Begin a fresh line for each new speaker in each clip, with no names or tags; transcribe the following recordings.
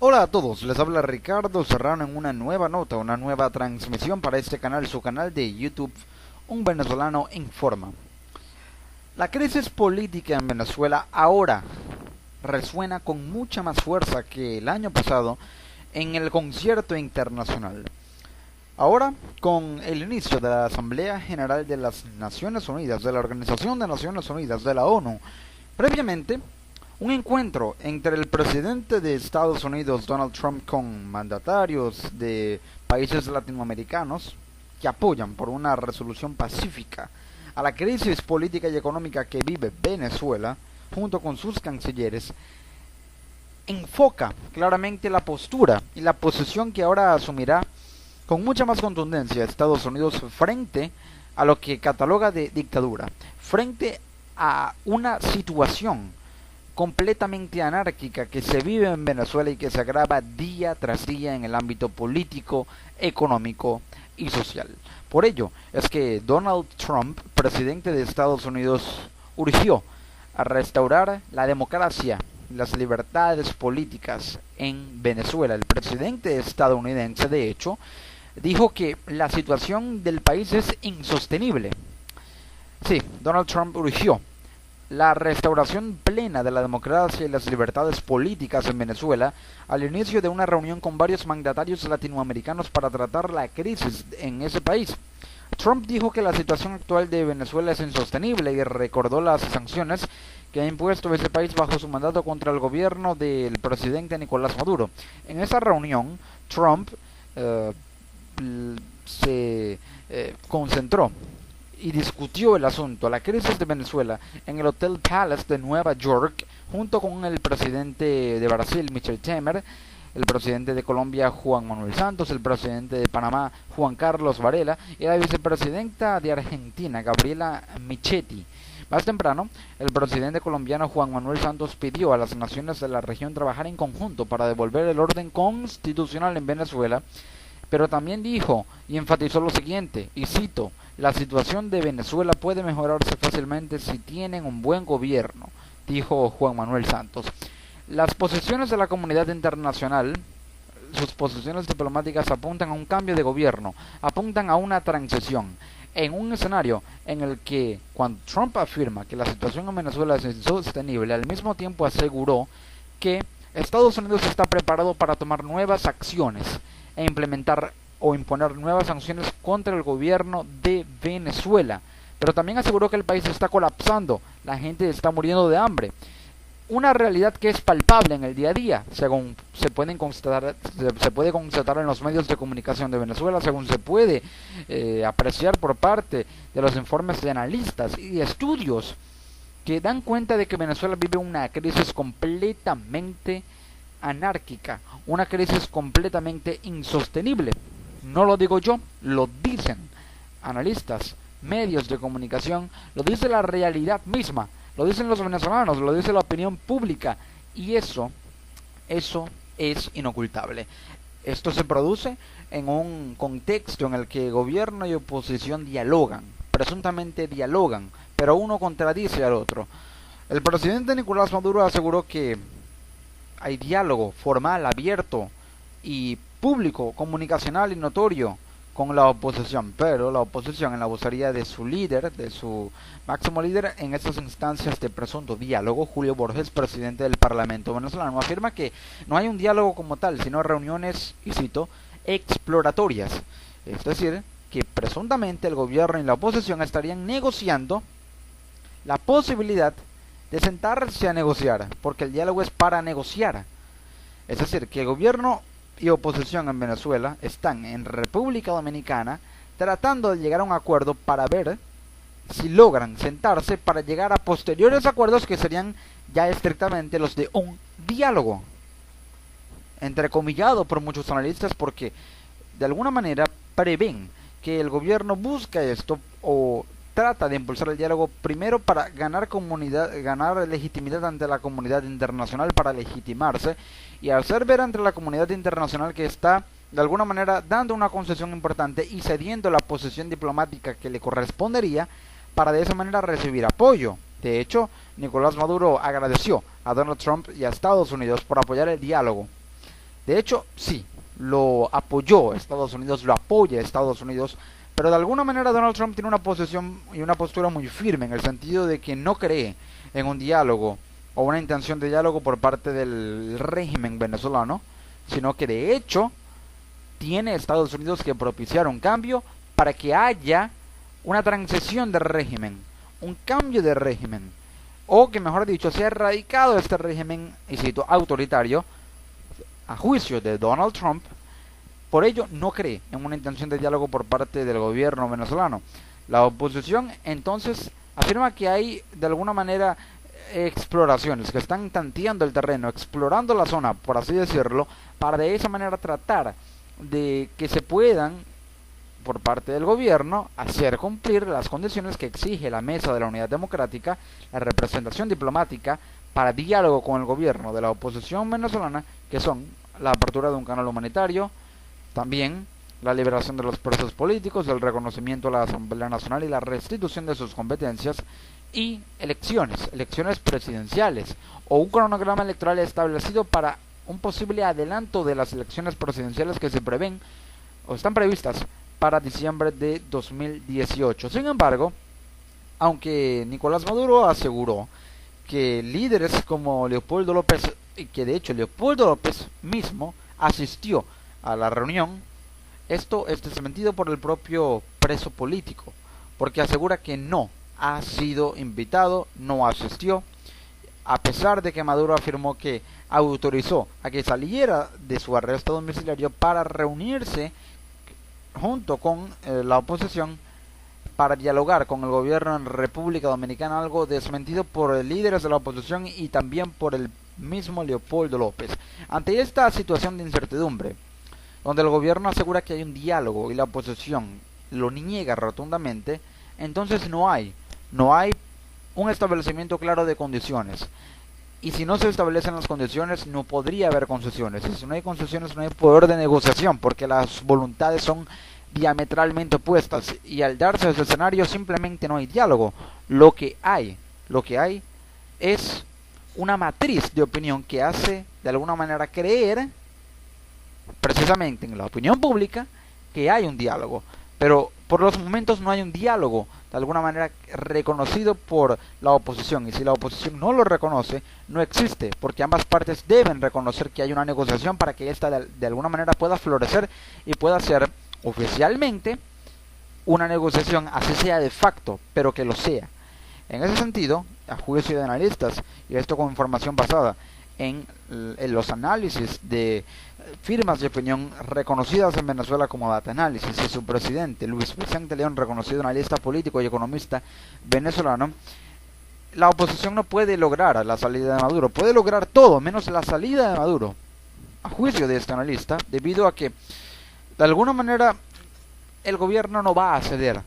Hola a todos, les habla Ricardo Serrano en una nueva nota, una nueva transmisión para este canal, su canal de YouTube, Un Venezolano Informa. La crisis política en Venezuela ahora resuena con mucha más fuerza que el año pasado en el concierto internacional. Ahora, con el inicio de la Asamblea General de las Naciones Unidas, de la Organización de Naciones Unidas, de la ONU, previamente, un encuentro entre el presidente de Estados Unidos, Donald Trump, con mandatarios de países latinoamericanos que apoyan por una resolución pacífica a la crisis política y económica que vive Venezuela, junto con sus cancilleres, enfoca claramente la postura y la posición que ahora asumirá con mucha más contundencia Estados Unidos frente a lo que cataloga de dictadura, frente a una situación completamente anárquica que se vive en Venezuela y que se agrava día tras día en el ámbito político, económico y social. Por ello es que Donald Trump, presidente de Estados Unidos, urgió a restaurar la democracia y las libertades políticas en Venezuela. El presidente estadounidense, de hecho, dijo que la situación del país es insostenible. Sí, Donald Trump urgió la restauración plena de la democracia y las libertades políticas en Venezuela al inicio de una reunión con varios mandatarios latinoamericanos para tratar la crisis en ese país. Trump dijo que la situación actual de Venezuela es insostenible y recordó las sanciones que ha impuesto ese país bajo su mandato contra el gobierno del presidente Nicolás Maduro. En esa reunión, Trump se concentró y discutió el asunto, la crisis de Venezuela, en el Hotel Palace de Nueva York, junto con el presidente de Brasil, Michel Temer, el presidente de Colombia, Juan Manuel Santos, el presidente de Panamá, Juan Carlos Varela, y la vicepresidenta de Argentina, Gabriela Michetti. Más temprano, el presidente colombiano Juan Manuel Santos pidió a las naciones de la región trabajar en conjunto para devolver el orden constitucional en Venezuela, pero también dijo y enfatizó lo siguiente, y cito: la situación de Venezuela puede mejorarse fácilmente si tienen un buen gobierno, dijo Juan Manuel Santos. Las posiciones de la comunidad internacional, sus posiciones diplomáticas apuntan a un cambio de gobierno, apuntan a una transición, en un escenario en el que, cuando Trump afirma que la situación en Venezuela es insostenible, al mismo tiempo aseguró que Estados Unidos está preparado para tomar nuevas acciones e implementar o imponer nuevas sanciones contra el gobierno de Venezuela. Pero también aseguró que el país está colapsando, la gente está muriendo de hambre. Una realidad que es palpable en el día a día, según se puede constatar en los medios de comunicación de Venezuela, según se puede apreciar por parte de los informes de analistas y de estudios que dan cuenta de que Venezuela vive una crisis completamente anárquica, una crisis completamente insostenible. No lo digo yo, lo dicen analistas, medios de comunicación, lo dice la realidad misma, lo dicen los venezolanos, lo dice la opinión pública, y eso es inocultable. Esto se produce en un contexto en el que gobierno y oposición dialogan, presuntamente dialogan, pero uno contradice al otro. El presidente Nicolás Maduro aseguró que hay diálogo formal, abierto y público, comunicacional y notorio con la oposición, pero la oposición, en la vocería de su líder, de su máximo líder en estas instancias de presunto diálogo, Julio Borges, presidente del Parlamento venezolano, afirma que no hay un diálogo como tal, sino reuniones, y cito, exploratorias. Es decir, que presuntamente el gobierno y la oposición estarían negociando la posibilidad de sentarse a negociar, porque el diálogo es para negociar. Es decir, que el gobierno y oposición en Venezuela están en República Dominicana tratando de llegar a un acuerdo para ver si logran sentarse para llegar a posteriores acuerdos que serían ya estrictamente los de un diálogo, entrecomillado por muchos analistas, porque de alguna manera prevén que el gobierno busca esto o trata de impulsar el diálogo primero para ganar legitimidad ante la comunidad internacional, para legitimarse y hacer ver ante la comunidad internacional que está de alguna manera dando una concesión importante y cediendo la posición diplomática que le correspondería para de esa manera recibir apoyo. De hecho, Nicolás Maduro agradeció a Donald Trump y a Estados Unidos por apoyar el diálogo De hecho, sí, lo apoyó Estados Unidos, lo apoya Estados Unidos, pero de alguna manera Donald Trump tiene una posición y una postura muy firme en el sentido de que no cree en un diálogo o una intención de diálogo por parte del régimen venezolano, sino que de hecho tiene Estados Unidos que propiciar un cambio para que haya una transición de régimen, un cambio de régimen, o que mejor dicho sea erradicado este régimen, y cito, autoritario, a juicio de Donald Trump. Por ello no cree en una intención de diálogo por parte del gobierno venezolano. La oposición entonces afirma que hay de alguna manera exploraciones, que están tanteando el terreno, explorando la zona, por así decirlo, para de esa manera tratar de que se puedan, por parte del gobierno, hacer cumplir las condiciones que exige la Mesa de la Unidad Democrática, la representación diplomática para diálogo con el gobierno de la oposición venezolana, que son la apertura de un canal humanitario, también la liberación de los presos políticos, el reconocimiento a la Asamblea Nacional y la restitución de sus competencias, y elecciones presidenciales, o un cronograma electoral establecido para un posible adelanto de las elecciones presidenciales que se prevén o están previstas para diciembre de 2018. Sin embargo, aunque Nicolás Maduro aseguró que líderes como Leopoldo López, y que de hecho Leopoldo López mismo asistió a la reunión, esto es desmentido por el propio preso político, porque asegura que no ha sido invitado, no asistió, a pesar de que Maduro afirmó que autorizó a que saliera de su arresto domiciliario para reunirse junto con la oposición para dialogar con el gobierno en República Dominicana, algo desmentido por líderes de la oposición y también por el mismo Leopoldo López. Ante esta situación de incertidumbre, donde el gobierno asegura que hay un diálogo y la oposición lo niega rotundamente, entonces no hay un establecimiento claro de condiciones. Y si no se establecen las condiciones, no podría haber concesiones. Y si no hay concesiones, no hay poder de negociación, porque las voluntades son diametralmente opuestas. Y al darse ese escenario, simplemente no hay diálogo. Lo que hay es una matriz de opinión que hace, de alguna manera, creer, precisamente en la opinión pública, que hay un diálogo. Pero por los momentos no hay un diálogo de alguna manera reconocido por la oposición, y si la oposición no lo reconoce, no existe, porque ambas partes deben reconocer que hay una negociación para que esta de alguna manera pueda florecer y pueda ser oficialmente una negociación, así sea de facto, pero que lo sea. En ese sentido, a juicio de analistas, y esto con información basada en los análisis de firmas de opinión reconocidas en Venezuela como Data Análisis, y su presidente Luis Vicente León, reconocido analista político y economista venezolano, la oposición no puede lograr la salida de Maduro, puede lograr todo menos la salida de Maduro, a juicio de este analista, debido a que de alguna manera el gobierno no va a ceder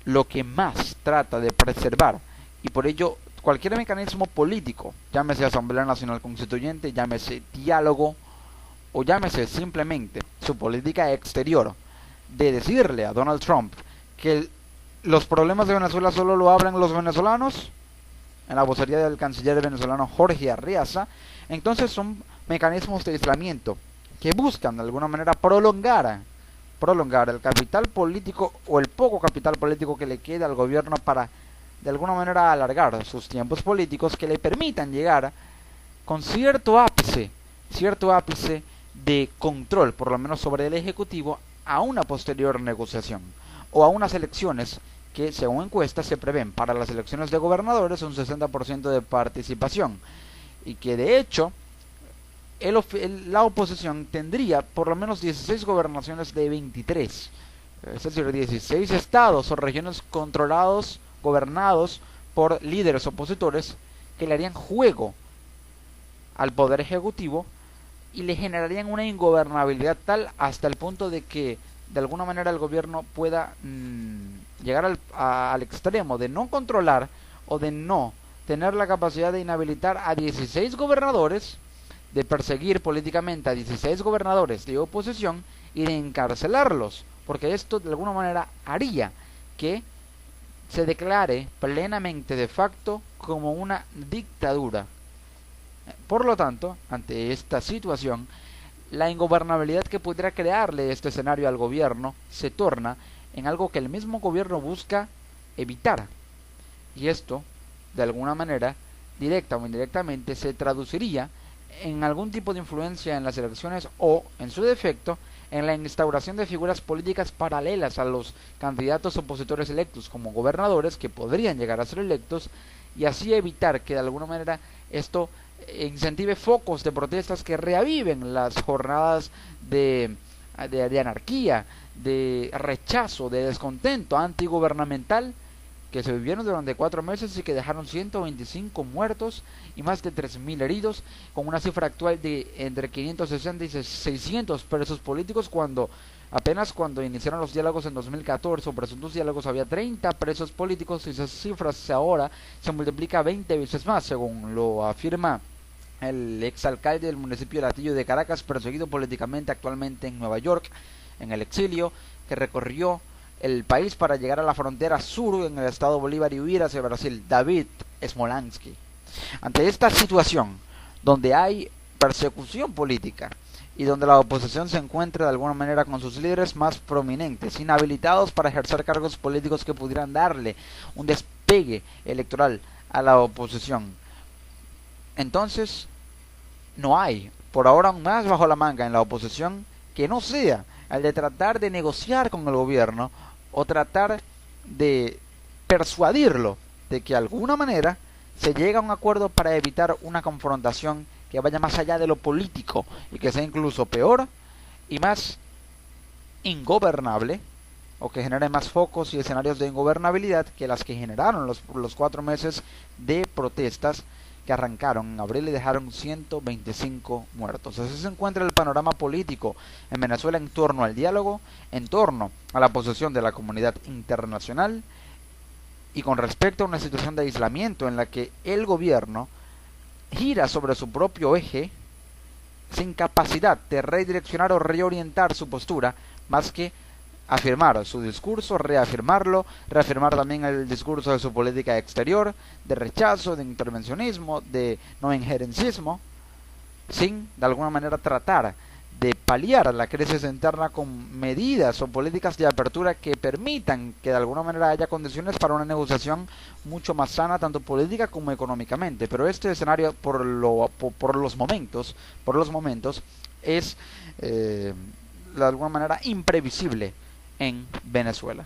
lo que más trata de preservar, y por ello cualquier mecanismo político, llámese Asamblea Nacional Constituyente, llámese diálogo, o llámese simplemente su política exterior, de decirle a Donald Trump que los problemas de Venezuela solo lo abren los venezolanos, en la vocería del canciller venezolano Jorge Arriaza, entonces son mecanismos de aislamiento que buscan de alguna manera prolongar el capital político o el poco capital político que le queda al gobierno para de alguna manera alargar sus tiempos políticos, que le permitan llegar con cierto ápice de control, por lo menos sobre el Ejecutivo, a una posterior negociación o a unas elecciones que, según encuestas, se prevén para las elecciones de gobernadores un 60% de participación, y que de hecho la oposición tendría por lo menos 16 gobernaciones de 23, es decir, 16 estados o regiones gobernados por líderes opositores que le harían juego al poder ejecutivo y le generarían una ingobernabilidad tal hasta el punto de que de alguna manera el gobierno pueda llegar al extremo de no controlar o de no tener la capacidad de inhabilitar a 16 gobernadores, de perseguir políticamente a 16 gobernadores de oposición y de encarcelarlos, porque esto de alguna manera haría que se declare plenamente de facto como una dictadura. Por lo tanto, ante esta situación, La ingobernabilidad que pudiera crearle este escenario al gobierno se torna en algo que el mismo gobierno busca evitar. Y esto, de alguna manera, directa o indirectamente, se traduciría en algún tipo de influencia en las elecciones o, en su defecto, en la instauración de figuras políticas paralelas a los candidatos opositores electos como gobernadores que podrían llegar a ser electos, y así evitar que de alguna manera esto incentive focos de protestas que reaviven las jornadas de anarquía, de rechazo, de descontento antigubernamental que se vivieron durante 4 meses y que dejaron 125 muertos y más de 3.000 heridos, con una cifra actual de entre 560 y 600 presos políticos, cuando apenas cuando iniciaron los diálogos en 2014 o presuntos diálogos había 30 presos políticos, y esas cifras ahora se multiplica 20 veces más, según lo afirma el exalcalde del municipio de Latillo de Caracas, perseguido políticamente actualmente en Nueva York, en el exilio, que recorrió el país para llegar a la frontera sur en el estado Bolívar y huir hacia Brasil, David Smolansky. Ante esta situación, donde hay persecución política y donde la oposición se encuentra de alguna manera con sus líderes más prominentes, inhabilitados para ejercer cargos políticos que pudieran darle un despegue electoral a la oposición, entonces no hay, por ahora, un más bajo la manga en la oposición que no sea el de tratar de negociar con el gobierno o tratar de persuadirlo de que de alguna manera se llegue a un acuerdo para evitar una confrontación que vaya más allá de lo político y que sea incluso peor y más ingobernable, o que genere más focos y escenarios de ingobernabilidad que las que generaron los 4 meses de protestas que arrancaron en abril y dejaron 125 muertos. Así se encuentra el panorama político en Venezuela en torno al diálogo, en torno a la posición de la comunidad internacional y con respecto a una situación de aislamiento en la que el gobierno gira sobre su propio eje sin capacidad de redireccionar o reorientar su postura, más que afirmar su discurso, reafirmarlo, reafirmar también el discurso de su política exterior, de rechazo, de intervencionismo, de no injerencismo, sin de alguna manera tratar de paliar la crisis interna con medidas o políticas de apertura que permitan que de alguna manera haya condiciones para una negociación mucho más sana, tanto política como económicamente. Pero este escenario por los momentos es de alguna manera imprevisible en Venezuela.